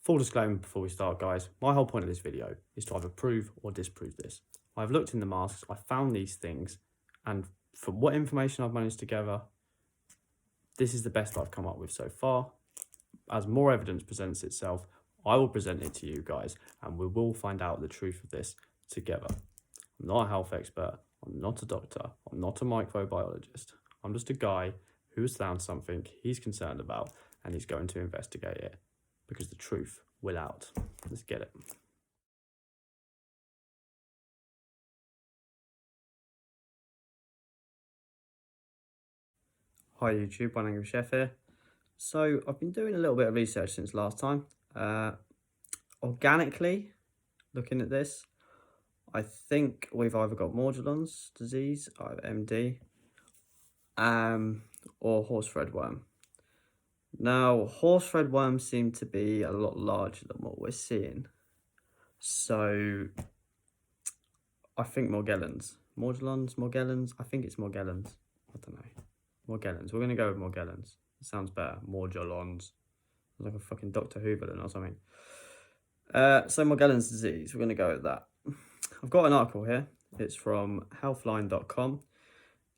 Full disclaimer before we start, guys. My whole point of this video is to either prove or disprove this. I've looked in the masks, I found these things, and from what information I've managed to gather, this is the best I've come up with so far. As more evidence presents itself, I will present it to you guys, and we will find out the truth of this together. I'm not a health expert, I'm not a doctor, I'm not a microbiologist. I'm just a guy who has found something he's concerned about, and he's going to investigate it, because the truth will out. Let's get it. Hi YouTube, my name is Chef here. So I've been doing a little bit of research since last time. Organically, looking at this, I think we've either got Morgellons disease, either MD, or horse threadworm. Now, horse threadworms seem to be a lot larger than what we're seeing. So I think Morgellons. Morgellons? I think it's Morgellons. I don't know. Morgellons. We're going to go with Morgellons. It sounds better. Morgellons. It's like a fucking Doctor Who villain or something. So Morgellons disease. We're going to go with that. I've got an article here. It's from healthline.com.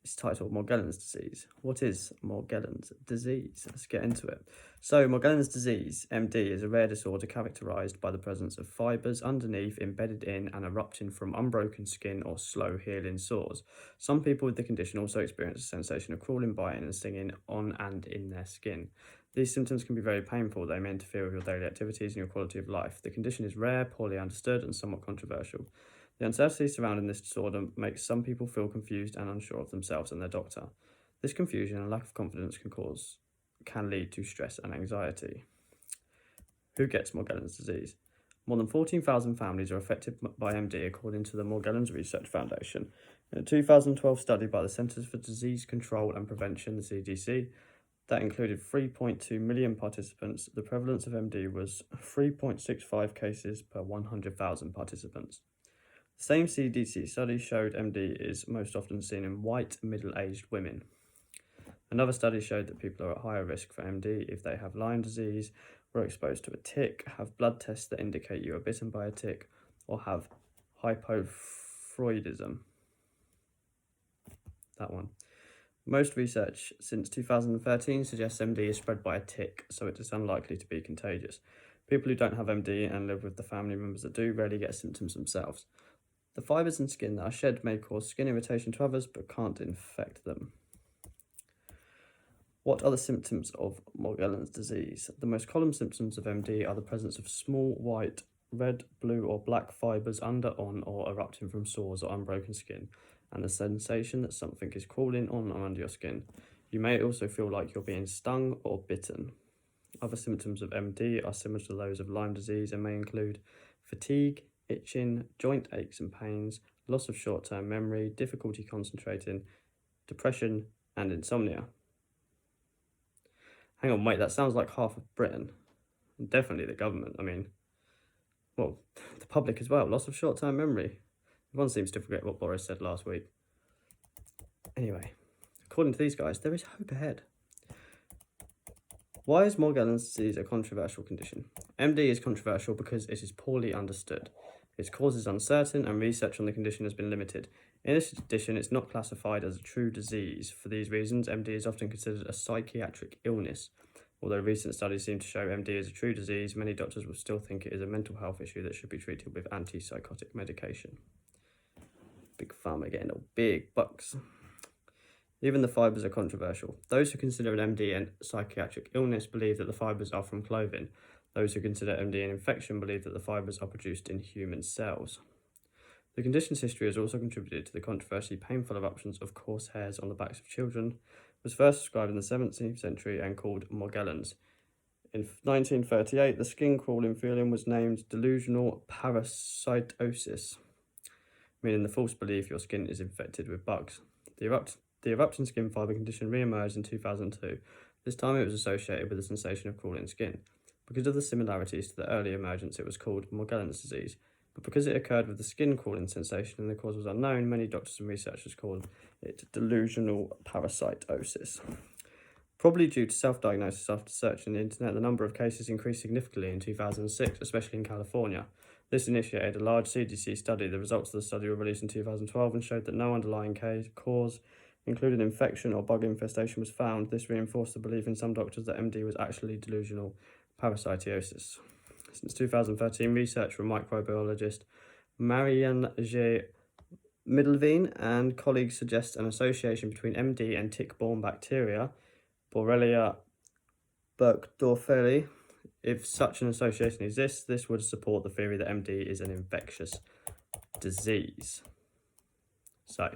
It's titled Morgellons disease. What is Morgellons disease? Let's get into it. So Morgellons disease, MD, is a rare disorder characterized by the presence of fibres underneath, embedded in and erupting from unbroken skin or slow healing sores. Some people with the condition also experience a sensation of crawling, biting and stinging on and in their skin. These symptoms can be very painful. They may interfere with your daily activities and your quality of life. The condition is rare, poorly understood and somewhat controversial. The uncertainty surrounding this disorder makes some people feel confused and unsure of themselves and their doctor. This confusion and lack of confidence can lead to stress and anxiety. Who gets Morgellons disease? More than 14,000 families are affected by MD, according to the Morgellons Research Foundation. In a 2012 study by the Centers for Disease Control and Prevention, the CDC, that included 3.2 million participants, the prevalence of MD was 3.65 cases per 100,000 participants. The same CDC study showed MD is most often seen in white, middle-aged women. Another study showed that people are at higher risk for MD if they have Lyme disease, were exposed to a tick, have blood tests that indicate you are bitten by a tick, or have hypothyroidism. That one. Most research since 2013 suggests MD is spread by a tick, so it is unlikely to be contagious. People who don't have MD and live with the family members that do rarely get symptoms themselves. The fibres in skin that are shed may cause skin irritation to others, but can't infect them. What are the symptoms of Morgellons disease? The most common symptoms of MD are the presence of small white, red, blue or black fibres under, on or erupting from sores or unbroken skin, and the sensation that something is crawling on or under your skin. You may also feel like you're being stung or bitten. Other symptoms of MD are similar to those of Lyme disease and may include fatigue, itching, joint aches and pains, loss of short-term memory, difficulty concentrating, depression and insomnia. Hang on, wait, that sounds like half of Britain. Definitely the government, well, the public as well. Loss of short-term memory. Everyone seems to forget what Boris said last week. Anyway, according to these guys, there is hope ahead. Why is Morgellons disease a controversial condition? MD is controversial because it is poorly understood. Its cause is uncertain and research on the condition has been limited. In addition, it's not classified as a true disease. For these reasons, MD is often considered a psychiatric illness. Although recent studies seem to show MD is a true disease, many doctors will still think it is a mental health issue that should be treated with antipsychotic medication. Big pharma getting all big bucks. Even the fibres are controversial. Those who consider an MD a psychiatric illness believe that the fibres are from clothing. Those who consider MD an infection believe that the fibres are produced in human cells. The condition's history has also contributed to the controversy. Painful eruptions of coarse hairs on the backs of children was first described in the 17th century and called Morgellons. In 1938, the skin crawling feeling was named delusional parasitosis, meaning the false belief your skin is infected with bugs. The erupting skin fibre condition re-emerged in 2002. This time it was associated with the sensation of crawling skin. Because of the similarities to the early emergence, it was called Morgellons disease. But because it occurred with the skin crawling sensation and the cause was unknown, many doctors and researchers called it delusional parasitosis. Probably due to self-diagnosis after searching the internet, the number of cases increased significantly in 2006, especially in California. This initiated a large CDC study. The results of the study were released in 2012 and showed that no underlying cause, including infection or bug infestation, was found. This reinforced the belief in some doctors that MD was actually delusional parasitiosis. Since 2013, research from microbiologist Marianne G. Middelveen and colleagues suggest an association between MD and tick-borne bacteria, Borrelia burgdorferi. If such an association exists, this would support the theory that MD is an infectious disease. So,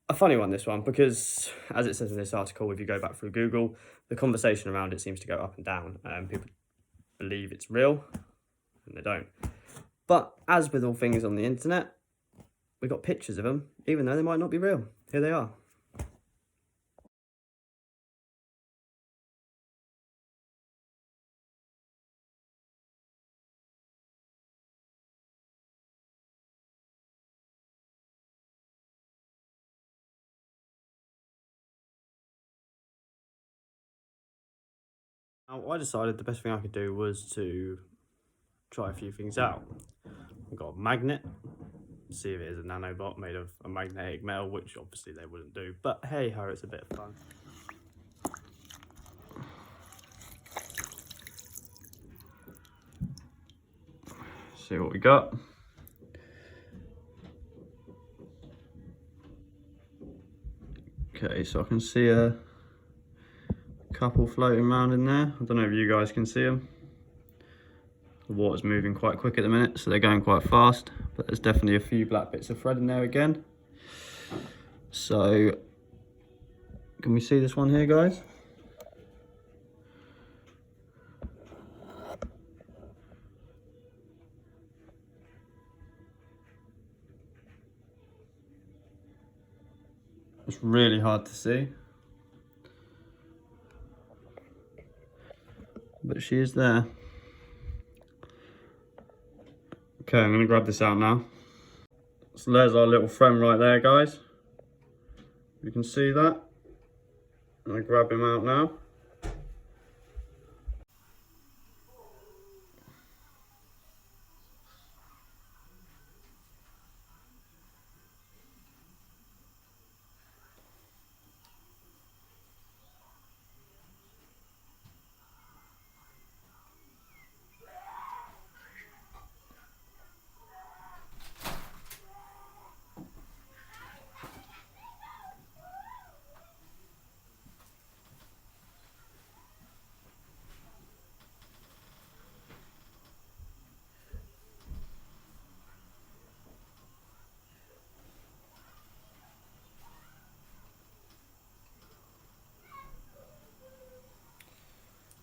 a funny one, this one, because as it says in this article, if you go back through Google, the conversation around it seems to go up and down. People believe it's real, and they don't. But as with all things on the internet, we got pictures of them, even though they might not be real. Here they are. Now, I decided the best thing I could do was to try a few things out. I've got a magnet, see if it is a nanobot made of a magnetic metal, which obviously they wouldn't do, but hey ho, it's a bit of fun. See what we got. Okay, so I can see a couple floating around in there. I don't know if you guys can see them. The water's moving quite quick at the minute, so they're going quite fast, but there's definitely a few black bits of thread in there again. So, can we see this one here, guys? It's really hard to see, but she is there. Okay, I'm gonna grab this out now. So there's our little friend right there, guys. You can see that. I'm gonna grab him out now.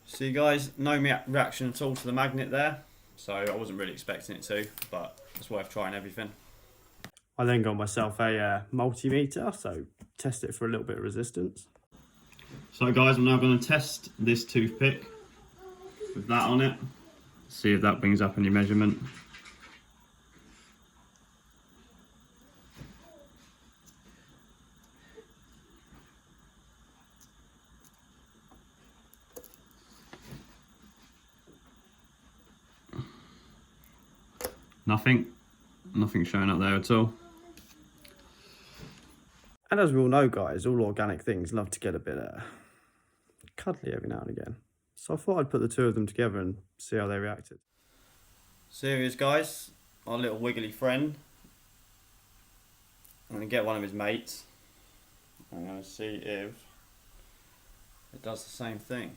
See guys, no reaction at all to the magnet there, so I wasn't really expecting it to, but it's worth trying everything. I then got myself a multimeter, so test it for a little bit of resistance. So guys, I'm now going to test this toothpick with that on it, see if that brings up any measurement. Nothing showing up there at all. And as we all know, guys, all organic things love to get a bit cuddly every now and again. So I thought I'd put the two of them together and see how they reacted. Serious, guys, our little wiggly friend. I'm going to get one of his mates. I'm going to see if it does the same thing.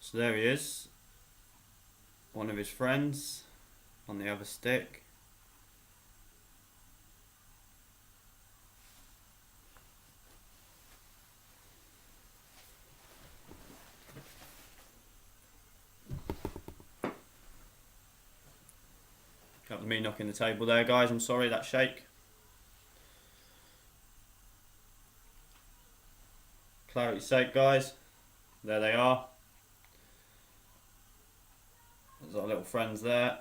So there he is, one of his friends on the other stick. That was me knocking the table there, guys. I'm sorry, that shake. Clarity's sake, guys. There they are. There's our little friends there.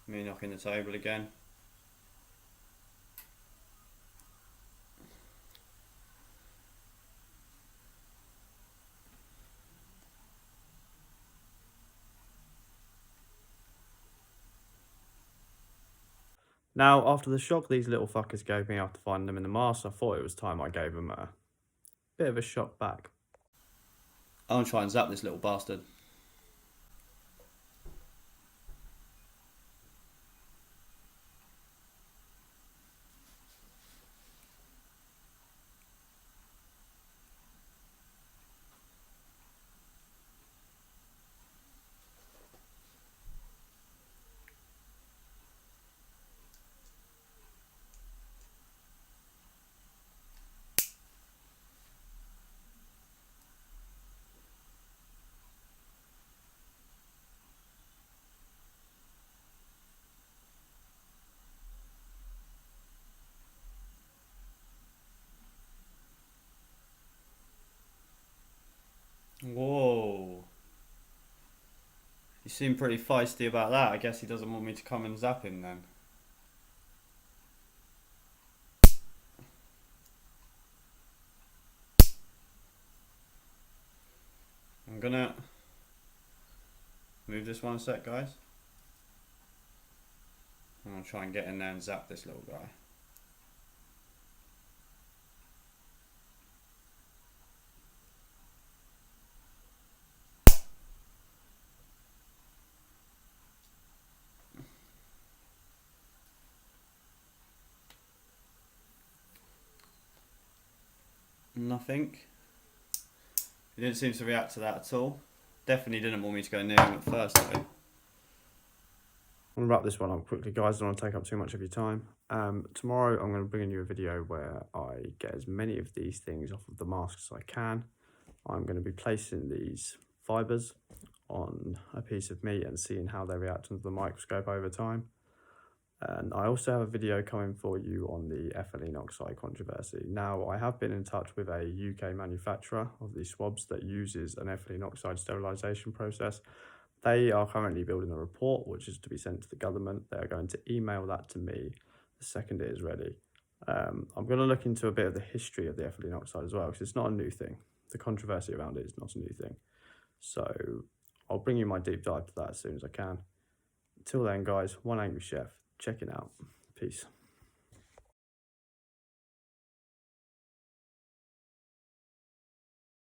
Me knocking the table again. Now, after the shock these little fuckers gave me after finding them in the mask, I thought it was time I gave them a bit of a shock back. I'm gonna try and zap this little bastard. Whoa. You seem pretty feisty about that. I guess he doesn't want me to come and zap him then. I'm gonna move this one a sec, guys. I'm gonna try and get in there and zap this little guy. Nothing. He didn't seem to react to that at all. Definitely didn't want me to go near him at first though. I'm going to wrap this one up quickly, guys. I don't want to take up too much of your time. Tomorrow I'm going to bring you a video where I get as many of these things off of the mask as I can. I'm going to be placing these fibres on a piece of meat and seeing how they react under the microscope over time. And I also have a video coming for you on the ethylene oxide controversy. Now, I have been in touch with a UK manufacturer of these swabs that uses an ethylene oxide sterilisation process. They are currently building a report, which is to be sent to the government. They are going to email that to me the second it is ready. I'm going to look into a bit of the history of the ethylene oxide as well, because it's not a new thing. The controversy around it is not a new thing. So I'll bring you my deep dive to that as soon as I can. Until then, guys, one angry chef, checking out. Peace.